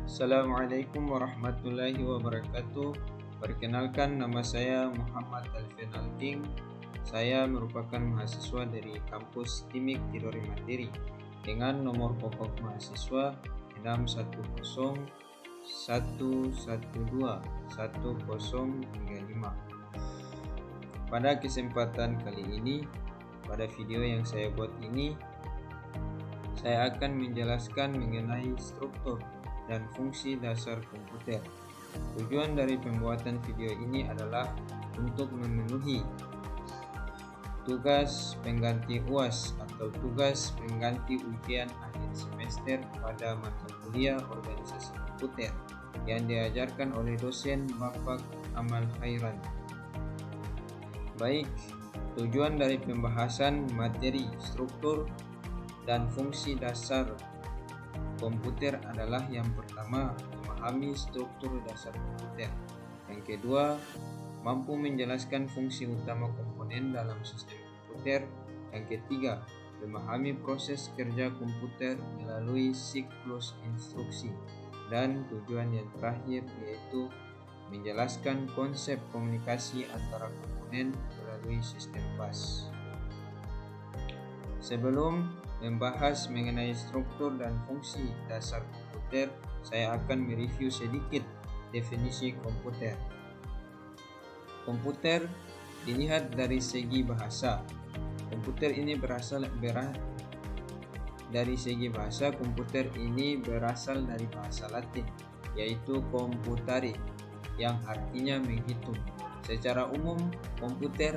Assalamualaikum warahmatullahi wabarakatuh. Perkenalkan, nama saya Muhammad Alfian Alting. Saya merupakan mahasiswa dari kampus TIMIK Tidore Mandiri dengan nomor pokok mahasiswa 61011211035. Pada kesempatan kali ini, pada video yang saya buat ini, saya akan menjelaskan mengenai struktur dan fungsi dasar komputer. Tujuan dari pembuatan video ini adalah untuk memenuhi tugas pengganti UAS atau tugas pengganti ujian akhir semester pada mata kuliah organisasi komputer yang diajarkan oleh dosen Bapak Amal Khairan. Baik, tujuan dari pembahasan materi struktur dan fungsi dasar komputer adalah yang pertama, memahami struktur dasar komputer. Yang kedua, mampu menjelaskan fungsi utama komponen dalam sistem komputer. Yang ketiga, memahami proses kerja komputer melalui siklus instruksi. Dan tujuan yang terakhir yaitu menjelaskan konsep komunikasi antara komponen melalui sistem bus. Sebelum membahas mengenai struktur dan fungsi dasar komputer, saya akan mereview sedikit definisi komputer. Komputer dilihat dari segi bahasa. Komputer ini berasal dari bahasa Latin, yaitu computare, yang artinya menghitung. Secara umum, komputer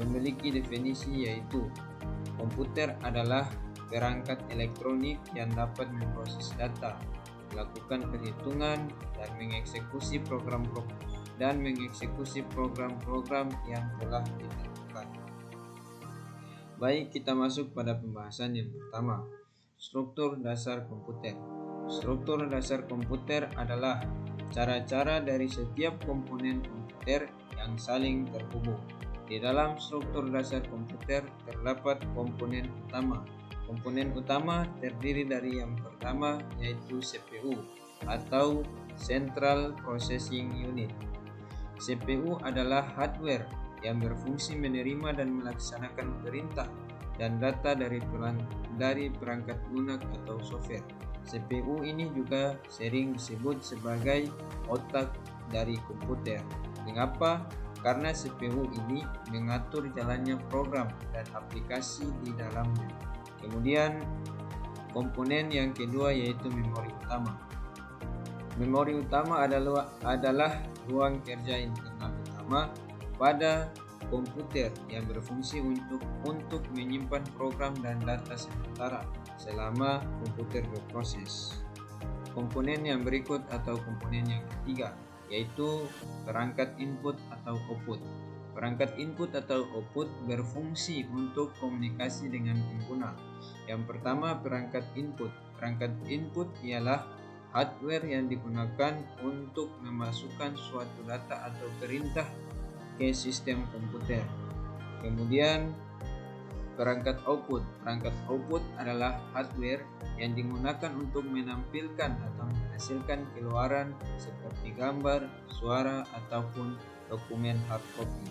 memiliki definisi yaitu komputer adalah perangkat elektronik yang dapat memproses data, melakukan perhitungan, dan mengeksekusi program-program yang telah ditentukan. Baik, kita masuk pada pembahasan yang pertama, struktur dasar komputer. Struktur dasar komputer adalah cara-cara dari setiap komponen komputer yang saling terhubung. Di dalam struktur dasar komputer terdapat komponen utama. Komponen utama terdiri dari yang pertama yaitu CPU atau Central Processing Unit. CPU adalah hardware yang berfungsi menerima dan melaksanakan perintah dan data dari perangkat lunak atau software. CPU ini juga sering disebut sebagai otak dari komputer. Mengapa? Karena CPU ini mengatur jalannya program dan aplikasi di dalamnya. Kemudian komponen yang kedua yaitu memori utama. Memori utama adalah ruang kerja internal utama pada komputer yang berfungsi untuk menyimpan program dan data sementara selama komputer berproses. Komponen yang berikut atau komponen yang ketiga yaitu perangkat input atau output. Perangkat input atau output berfungsi untuk komunikasi dengan pengguna. Yang pertama, perangkat input. Perangkat input ialah hardware yang digunakan untuk memasukkan suatu data atau perintah ke sistem komputer. Kemudian perangkat output. Perangkat output adalah hardware yang digunakan untuk menampilkan atau menghasilkan keluaran seperti gambar, suara, ataupun dokumen hard copy.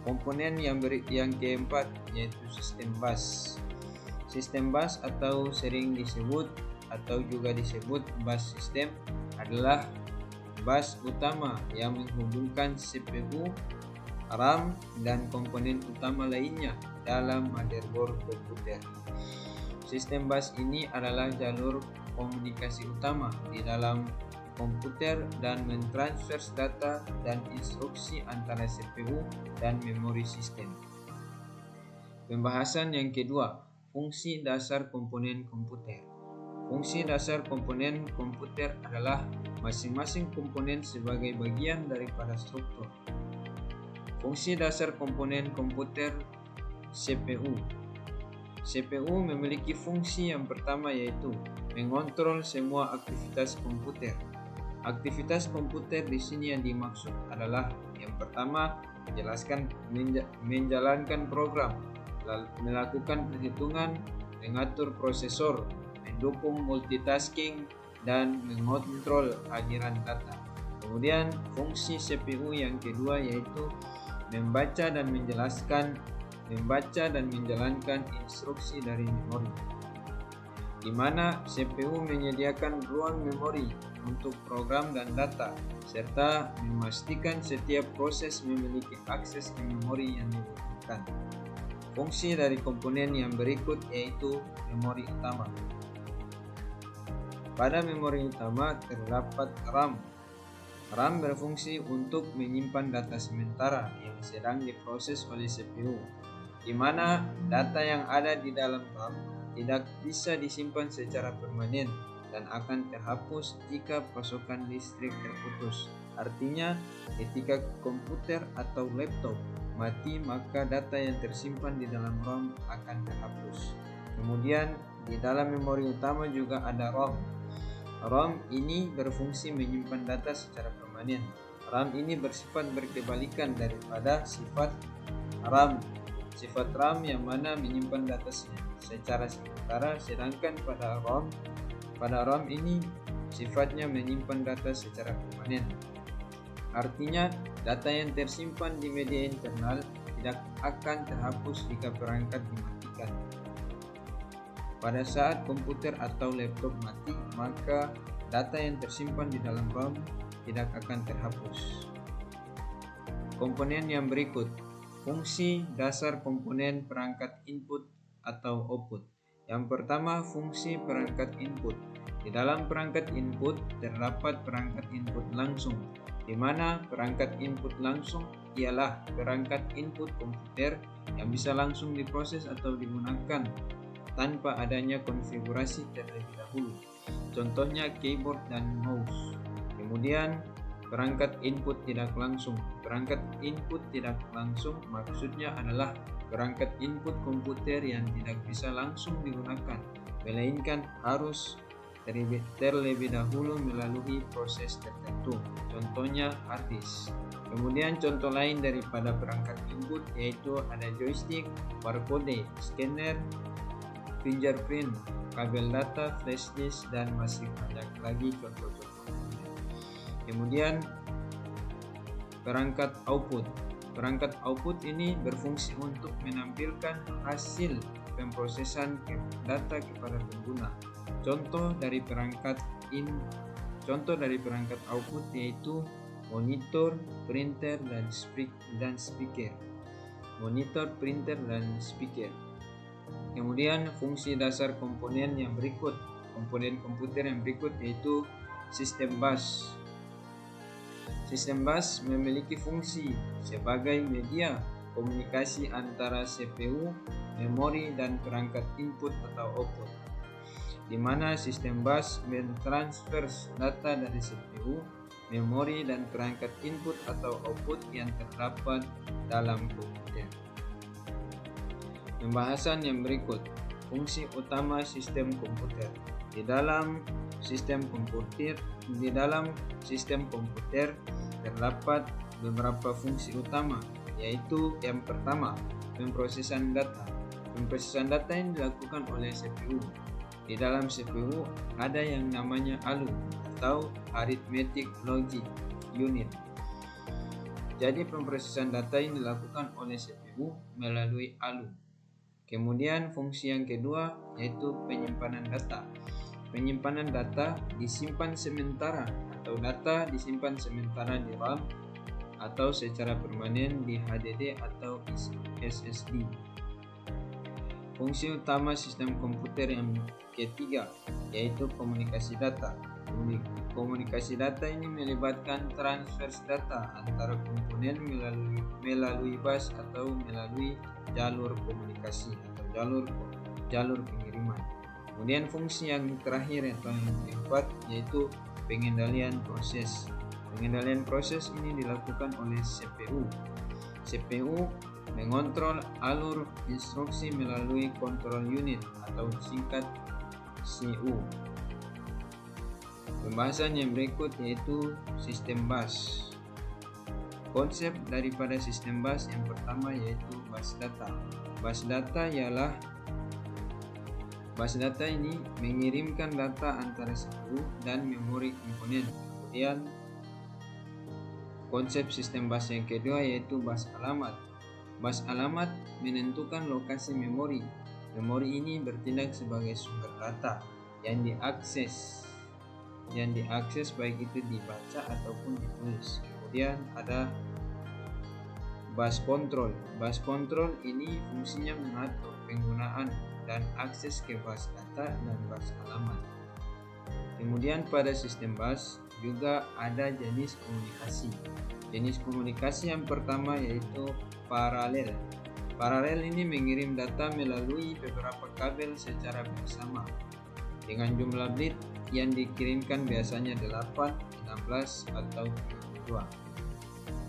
Komponen yang keempat yaitu sistem bus. Sistem bus atau sering disebut atau juga disebut bus system adalah bus utama yang menghubungkan CPU, RAM, dan komponen utama lainnya dalam motherboard komputer. Sistem bus ini adalah jalur komunikasi utama di dalam komputer dan mentransfer data dan instruksi antara CPU dan memori sistem. Pembahasan yang kedua, fungsi dasar komponen komputer. Fungsi dasar komponen komputer adalah masing-masing komponen sebagai bagian daripada struktur. Fungsi dasar komponen komputer CPU. CPU memiliki fungsi yang pertama yaitu mengontrol semua aktivitas komputer. Aktivitas komputer di sini yang dimaksud adalah yang pertama menjalankan program, melakukan perhitungan, mengatur prosesor, mendukung multitasking, dan mengontrol aliran data. Kemudian fungsi CPU yang kedua yaitu membaca dan menjalankan instruksi dari memori, di mana CPU menyediakan ruang memori untuk program dan data, serta memastikan setiap proses memiliki akses ke memori yang dibutuhkan. Fungsi dari komponen yang berikut yaitu memori utama. Pada memori utama terdapat RAM. RAM berfungsi untuk menyimpan data sementara yang sedang diproses oleh CPU, di mana data yang ada di dalam RAM tidak bisa disimpan secara permanen dan akan terhapus jika pasokan listrik terputus. Artinya, ketika komputer atau laptop mati, maka data yang tersimpan di dalam RAM akan terhapus. Kemudian, di dalam memori utama juga ada ROM. ROM ini berfungsi menyimpan data secara permanen. RAM ini bersifat berkebalikan daripada sifat RAM. Sifat RAM yang mana menyimpan data secara sementara, sedangkan pada ROM ini sifatnya menyimpan data secara permanen. Artinya, data yang tersimpan di media internal tidak akan terhapus jika perangkat dimatikan. Pada saat komputer atau laptop mati, maka data yang tersimpan di dalam ROM tidak akan terhapus. Komponen yang berikut, fungsi dasar komponen perangkat input atau output. Yang pertama, fungsi perangkat input. Di dalam perangkat input terdapat perangkat input langsung, di mana perangkat input langsung ialah perangkat input komputer yang bisa langsung diproses atau digunakan tanpa adanya konfigurasi terlebih dahulu. Contohnya keyboard dan mouse. Kemudian perangkat input tidak langsung. Perangkat input tidak langsung maksudnya adalah perangkat input komputer yang tidak bisa langsung digunakan, melainkan harus terlebih dahulu melalui proses tertentu. Contohnya hard disk. Kemudian contoh lain daripada perangkat input yaitu ada joystick, barcode, scanner, fingerprint, kabel data, flash disk, dan masih banyak lagi contoh-contoh. Kemudian perangkat output. Perangkat output ini berfungsi untuk menampilkan hasil pemrosesan data kepada pengguna. Contoh dari perangkat output yaitu monitor, printer, dan speaker. Monitor, printer, dan speaker. Kemudian fungsi dasar komponen yang berikut, komponen komputer yang berikut yaitu sistem bus. Sistem bus memiliki fungsi sebagai media komunikasi antara CPU, memori, dan perangkat input atau output, di mana sistem bus mentransfer data dari CPU, memori, dan perangkat input atau output yang terdapat dalam komputer. Pembahasan yang berikut, fungsi utama sistem komputer. Di dalam sistem komputer terdapat beberapa fungsi utama, yaitu yang pertama, pemrosesan data. Pemrosesan data yang dilakukan oleh CPU. Di dalam CPU ada yang namanya ALU atau Arithmetic Logic Unit. Jadi pemrosesan data yang dilakukan oleh CPU melalui ALU. Kemudian fungsi yang kedua yaitu penyimpanan data. Penyimpanan data disimpan sementara atau data disimpan sementara di RAM atau secara permanen di HDD atau SSD. Fungsi utama sistem komputer yang ketiga yaitu komunikasi data. Komunikasi data ini melibatkan transfer data antara komponen melalui bus atau melalui jalur komunikasi atau jalur pengiriman. Kemudian fungsi yang terakhir atau yang keempat yaitu pengendalian proses. Pengendalian proses ini dilakukan oleh CPU. CPU mengontrol alur instruksi melalui control unit atau singkat CU. Pembahasan yang berikut yaitu sistem bus. Konsep daripada sistem bus yang pertama yaitu bus data. Bus data ialah Bus data ini mengirimkan data antara CPU dan memori komponen. Kemudian konsep sistem bus yang kedua yaitu bus alamat. Bus alamat menentukan lokasi memori. Memori ini bertindak sebagai sumber data yang diakses baik itu dibaca ataupun ditulis. Kemudian ada bus control. Bus control ini fungsinya mengatur penggunaan dan akses ke bus data dan bus alamat. Kemudian pada sistem bus juga ada jenis komunikasi. Jenis komunikasi yang pertama yaitu paralel. Paralel ini mengirim data melalui beberapa kabel secara bersama dengan jumlah bit yang dikirimkan biasanya 8, 16 atau 32.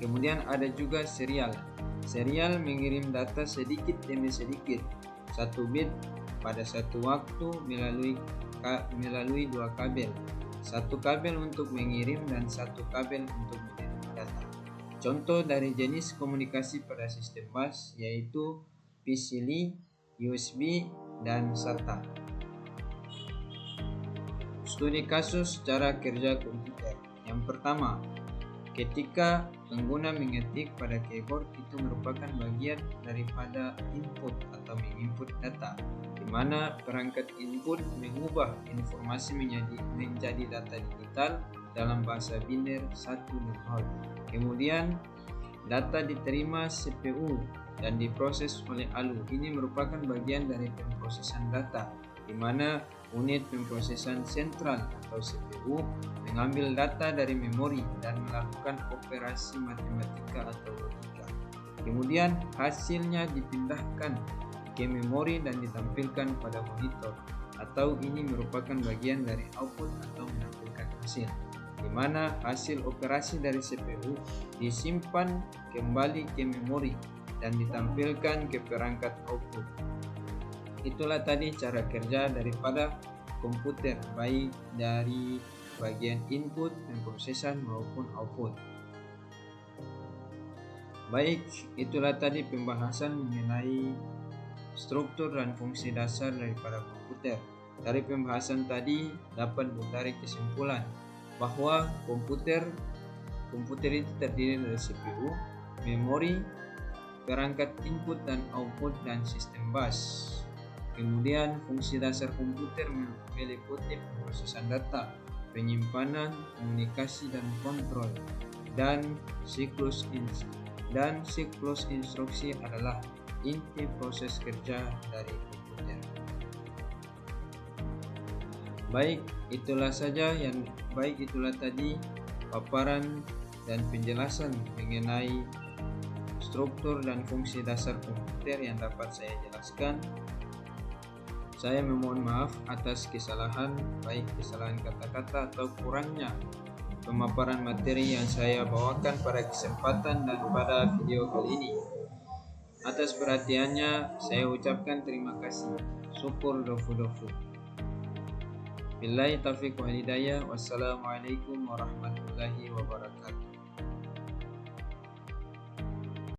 Kemudian ada juga serial. Serial mengirim data sedikit demi sedikit, 1 bit pada satu waktu melalui 2 kabel. 1 kabel untuk mengirim dan 1 kabel untuk menerima data. Contoh dari jenis komunikasi pada sistem bus yaitu PCLI, USB, dan SATA. Studi kasus cara kerja komputer. Yang pertama, ketika pengguna mengetik pada keyboard itu merupakan bagian daripada input atau menginput data, di mana perangkat input mengubah informasi menjadi data digital dalam bahasa biner 1 dan 0. Kemudian data diterima CPU dan diproses oleh ALU. Ini merupakan bagian dari pemrosesan data, di mana unit pemrosesan sentral atau CPU mengambil data dari memori dan melakukan operasi matematika atau logika. Kemudian hasilnya dipindahkan ke memori dan ditampilkan pada monitor, atau ini merupakan bagian dari output atau menampilkan hasil, di mana hasil operasi dari CPU disimpan kembali ke memori dan ditampilkan ke perangkat output. Itulah tadi cara kerja daripada komputer, baik dari bagian input, pemrosesan maupun output. Baik, itulah tadi pembahasan mengenai struktur dan fungsi dasar daripada komputer. Dari pembahasan tadi dapat ditarik kesimpulan bahwa komputer itu terdiri dari CPU, memori, perangkat input dan output, dan sistem bus. Kemudian fungsi dasar komputer meliputi pemrosesan data, penyimpanan, komunikasi dan kontrol, dan siklus instruksi adalah inti proses kerja dari komputer. Baik, itulah tadi paparan dan penjelasan mengenai struktur dan fungsi dasar komputer yang dapat saya jelaskan. Saya memohon maaf atas kesalahan, baik kesalahan kata-kata atau kurangnya pemaparan materi yang saya bawakan pada kesempatan dan pada video kali ini. Atas perhatiannya saya ucapkan terima kasih. Syukur dofu. Billahi taufiq wal hidayah. Wassalamualaikum warahmatullahi wabarakatuh.